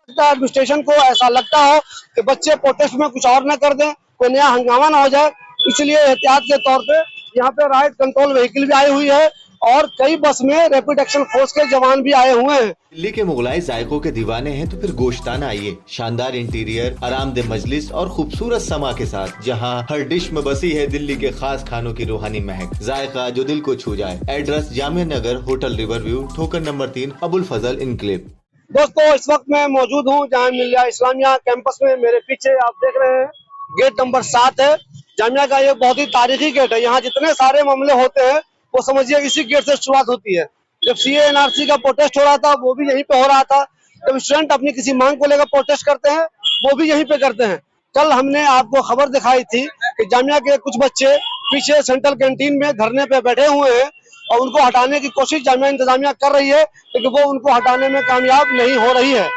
Administration को ऐसा लगता हो कि बच्चे प्रोटेस्ट में कुछ और न कर दें, कोई नया हंगामा ना हो जाए, इसलिए एहतियात के तौर पे यहाँ पे राइट कंट्रोल व्हीकल भी आई हुई है और कई बस में रैपिड एक्शन फोर्स के जवान भी आए हुए हैं। दिल्ली के मुगलाई जायकों के दीवाने हैं तो फिर गोश्ताना आइए। शानदार इंटीरियर, आरामदेह मजलिस और खूबसूरत समा के साथ, जहां हर डिश में बसी है दिल्ली के खास खानों की रूहानी महक, जायका जो दिल को छू जाए। Address Jamia Nagar, hotel river view, ठोकर नंबर 3, अबुल फजल इनक्लेव। दोस्तों, इस वक्त मैं मौजूद हूँ जामिया मिल्लिया इस्लामिया कैंपस में। मेरे पीछे आप देख रहे हैं गेट नंबर 7 है। जामिया का ये बहुत ही तारीखी गेट है। यहाँ जितने सारे मामले होते हैं वो समझिए इसी गेट से शुरुआत होती है। जब सीए एनआरसी का प्रोटेस्ट हो रहा था वो भी यहीं पे हो रहा था। जब स्टूडेंट अपनी किसी मांग को लेकर प्रोटेस्ट करते हैं वो भी यहीं पे करते हैं। कल हमने आपको खबर दिखाई थी कि जामिया के कुछ बच्चे पीछे सेंट्रल कैंटीन में धरने पे बैठे हुए हैं और उनको हटाने की कोशिश जामिया इंतजामिया कर रही है, लेकिन वो उनको हटाने में कामयाब नहीं हो रही है।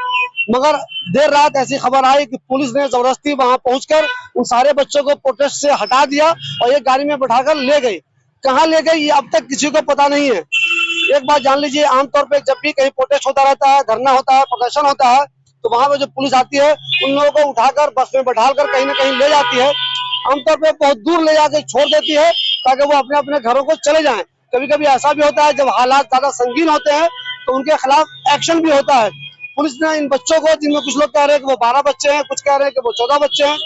मगर देर रात ऐसी खबर आई कि पुलिस ने जबरदस्ती वहां पहुंचकर उन सारे बच्चों को प्रोटेस्ट से हटा दिया और ये गाड़ी में बैठाकर ले गई। कहाँ ले गई ये अब तक किसी को पता नहीं है। एक बात जान लीजिए, आमतौर पे जब भी कहीं प्रोटेस्ट होता रहता है, धरना होता है, प्रदर्शन होता है, तो वहां पे जो पुलिस आती है उन लोगों को उठाकर बस में बैठाकर कहीं ना कहीं ले जाती है। आमतौर पे बहुत दूर ले जाकर छोड़ देती है ताकि वो अपने अपने घरों को चले जाएं। कभी कभी ऐसा भी होता है जब हालात ज्यादा संगीन होते हैं तो उनके खिलाफ एक्शन भी होता है। पुलिस ने इन बच्चों को, जिनमें कुछ लोग कह रहे हैं कि वो 12 बच्चे हैं, कुछ कह रहे हैं कि वो 14 बच्चे हैं,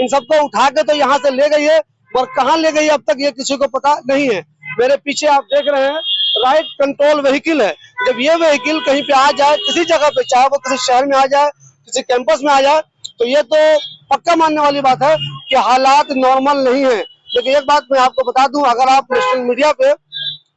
इन सबको उठा के तो यहाँ से ले गई है, और कहाँ ले गई अब तक ये किसी को पता नहीं है। मेरे पीछे आप देख रहे हैं राइट कंट्रोल व्हीकल है। जब ये व्हीकल कहीं पे आ जाए किसी जगह पे, चाहे वो किसी शहर में आ जाए, किसी कैंपस में आ जाए, तो ये तो पक्का मानने वाली बात है कि हालात नॉर्मल नहीं है। लेकिन एक बात मैं आपको बता दूं, अगर आप नेशनल मीडिया पे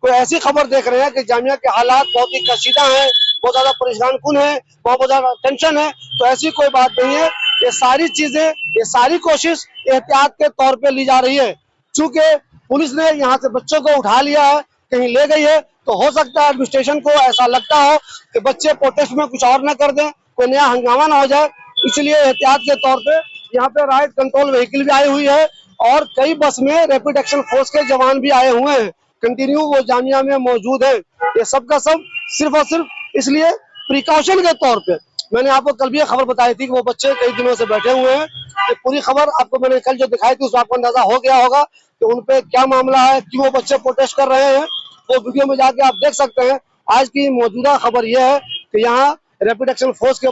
कोई ऐसी खबर देख रहे हैं कि जामिया के हालात बहुत ही कशीदा हैं, बहुत ज्यादा परेशान कुन है, बहुत ज्यादा टेंशन है, तो ऐसी कोई बात नहीं है। ये सारी चीजें, ये सारी कोशिश एहतियात के तौर पे ली जा रही है। चूंकि पुलिस ने यहाँ से बच्चों को उठा लिया है, कहीं ले गई है, तो हो सकता है एडमिनिस्ट्रेशन को ऐसा लगता हो कि बच्चे प्रोटेस्ट में कुछ और न कर दें, कोई नया हंगामा ना हो जाए, इसलिए एहतियात के तौर पे यहाँ पे राइट कंट्रोल व्हीकल भी आई हुई है और कई बस में रैपिड एक्शन फोर्स के जवान भी आए हुए हैं। कंटिन्यू वो जामिया में मौजूद है। ये सब का सब सिर्फ और सिर्फ इसलिए प्रिकॉशन के तौर पे। मैंने आपको कल भी ये खबर बताई थी कि वो बच्चे कई दिनों से बैठे हुए हैं। ये पूरी खबर आपको मैंने कल जो दिखाई थी उसमें आपको अंदाजा हो गया होगा कि उनपे क्या मामला है, क्यों वो बच्चे प्रोटेस्ट कर रहे हैं। वो वीडियो में जाके आप देख सकते हैं। आज की मौजूदा खबर यह है कि यहाँ रैपिड एक्शन फोर्स के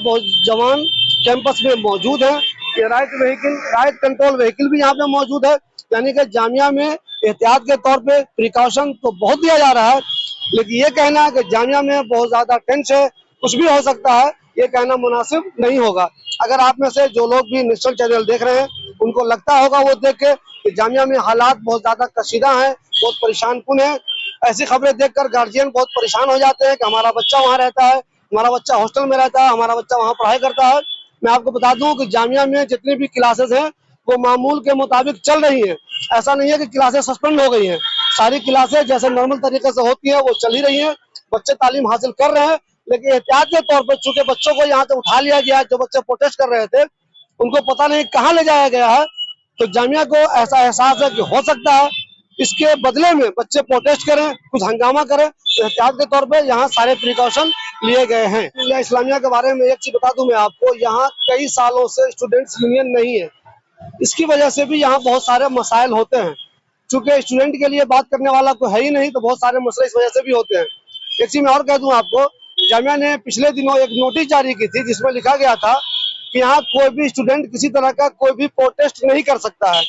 जवान कैंपस में मौजूद है। ये राइट कंट्रोल व्हीकल भी यहाँ पे मौजूद है। यानी कि जामिया में एहतियात के तौर पे प्रिकॉशन तो बहुत दिया जा रहा है, लेकिन ये कहना है कि जामिया में बहुत ज्यादा टेंस है, कुछ भी हो सकता है, ये कहना मुनासिब नहीं होगा। अगर आप में से जो लोग भी नेशनल चैनल देख रहे हैं उनको लगता होगा वो देख के कि जामिया में हालात बहुत ज्यादा कशीदा हैं, बहुत परेशान कुन है, ऐसी खबरें देखकर गार्जियन बहुत परेशान हो जाते हैं कि हमारा बच्चा वहाँ रहता है, हमारा बच्चा हॉस्टल में रहता है, हमारा बच्चा वहाँ पढ़ाई करता है। मैं आपको बता दूं कि जामिया में जितनी भी क्लासेस हैं वो मामूल के मुताबिक चल रही हैं। ऐसा नहीं है कि क्लासेस सस्पेंड हो गई हैं। सारी क्लासेस जैसे नॉर्मल तरीके से होती है वो चल ही रही हैं। बच्चे तालीम हासिल कर रहे हैं, लेकिन एहतियात के तौर पर चूंकि बच्चों को यहाँ से उठा लिया गया, जो बच्चे प्रोटेस्ट कर रहे थे उनको पता नहीं कहाँ ले जाया गया है, तो जामिया को ऐसा एहसास है कि हो सकता है इसके बदले में बच्चे प्रोटेस्ट करें, कुछ हंगामा करें, तो एहतियात के तौर पे यहाँ सारे प्रिकॉशन लिए गए हैं। इस्लामिया के बारे में एक चीज बता दूं मैं आपको, यहाँ कई सालों से स्टूडेंट्स यूनियन नहीं है। इसकी वजह से भी यहाँ बहुत सारे मसाइल होते हैं। चूंकि स्टूडेंट के लिए बात करने वाला कोई है ही नहीं, तो बहुत सारे मसले इस वजह से भी होते हैं। एक चीज मैं और कह दूं आपको, जामिया ने पिछले दिनों एक नोटिस जारी की थी जिसमें लिखा गया था कि यहाँ कोई भी स्टूडेंट किसी तरह का कोई भी प्रोटेस्ट नहीं कर सकता है।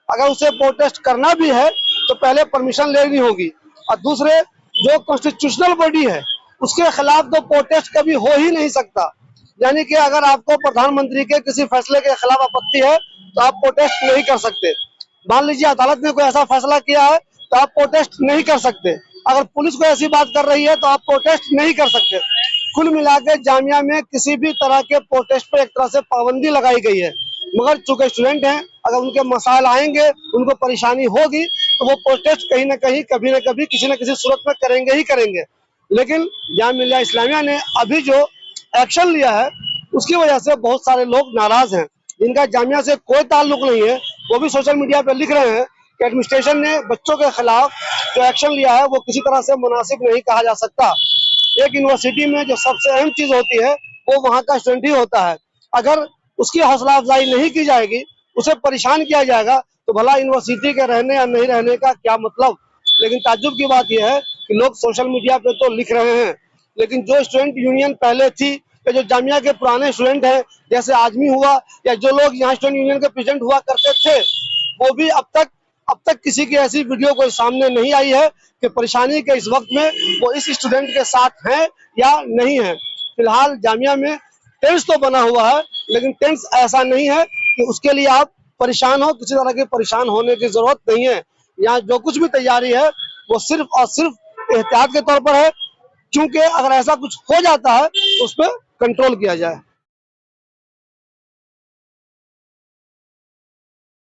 अगर उसे प्रोटेस्ट करना भी है तो पहले परमिशन लेनी होगी, और दूसरे जो कॉन्स्टिट्यूशनल बॉडी है उसके खिलाफ तो प्रोटेस्ट कभी हो ही नहीं सकता। यानी कि अगर आपको प्रधानमंत्री के किसी फैसले के खिलाफ आपत्ति है तो आप प्रोटेस्ट नहीं कर सकते। मान लीजिए अदालत ने कोई ऐसा फैसला किया है तो आप प्रोटेस्ट नहीं कर सकते। अगर पुलिस कोई ऐसी बात कर रही है तो आप प्रोटेस्ट नहीं कर सकते। कुल मिला के जामिया में किसी भी तरह के प्रोटेस्ट पर एक तरह से पाबंदी लगाई गई है। मगर चूंकि स्टूडेंट हैं, अगर उनके मसाइल आएंगे, उनको परेशानी होगी, तो वो प्रोटेस्ट कहीं ना कहीं, कभी ना कभी, किसी न किसी सूरत में करेंगे ही करेंगे। लेकिन जामिया मिल्लिया इस्लामिया ने अभी जो एक्शन लिया है उसकी वजह से बहुत सारे लोग नाराज हैं, जिनका जामिया से कोई ताल्लुक नहीं है। वो भी सोशल मीडिया पर लिख रहे हैं कि एडमिनिस्ट्रेशन ने बच्चों के खिलाफ जो एक्शन लिया है वो किसी तरह से मुनासिब नहीं कहा जा सकता। एक यूनिवर्सिटी में जो सबसे अहम चीज होती है वो वहाँ का स्टूडेंट ही होता है। अगर उसकी हौसला अफजाई नहीं की जाएगी, उसे परेशान किया जाएगा, तो भला यूनिवर्सिटी के रहने या नहीं रहने का क्या मतलब। लेकिन ताज्जुब की बात यह है कि लोग सोशल मीडिया पे तो लिख रहे हैं, लेकिन जो स्टूडेंट यूनियन पहले थी या जो जामिया के पुराने स्टूडेंट हैं, जैसे आजमी हुआ या जो लोग यहाँ स्टूडेंट यूनियन के प्रेसिडेंट हुआ करते थे, वो भी अब तक किसी की ऐसी वीडियो कोई सामने नहीं आई है कि परेशानी के इस वक्त में वो इस स्टूडेंट के साथ हैं या नहीं है। फिलहाल जामिया में टेंस तो बना हुआ है, लेकिन टेंस ऐसा नहीं है कि उसके लिए आप परेशान हो। किसी तरह के परेशान होने की जरूरत नहीं है। यहाँ जो कुछ भी तैयारी है वो सिर्फ और सिर्फ एहतियात के तौर पर है, क्योंकि अगर ऐसा कुछ हो जाता है तो उस पर कंट्रोल किया जाए।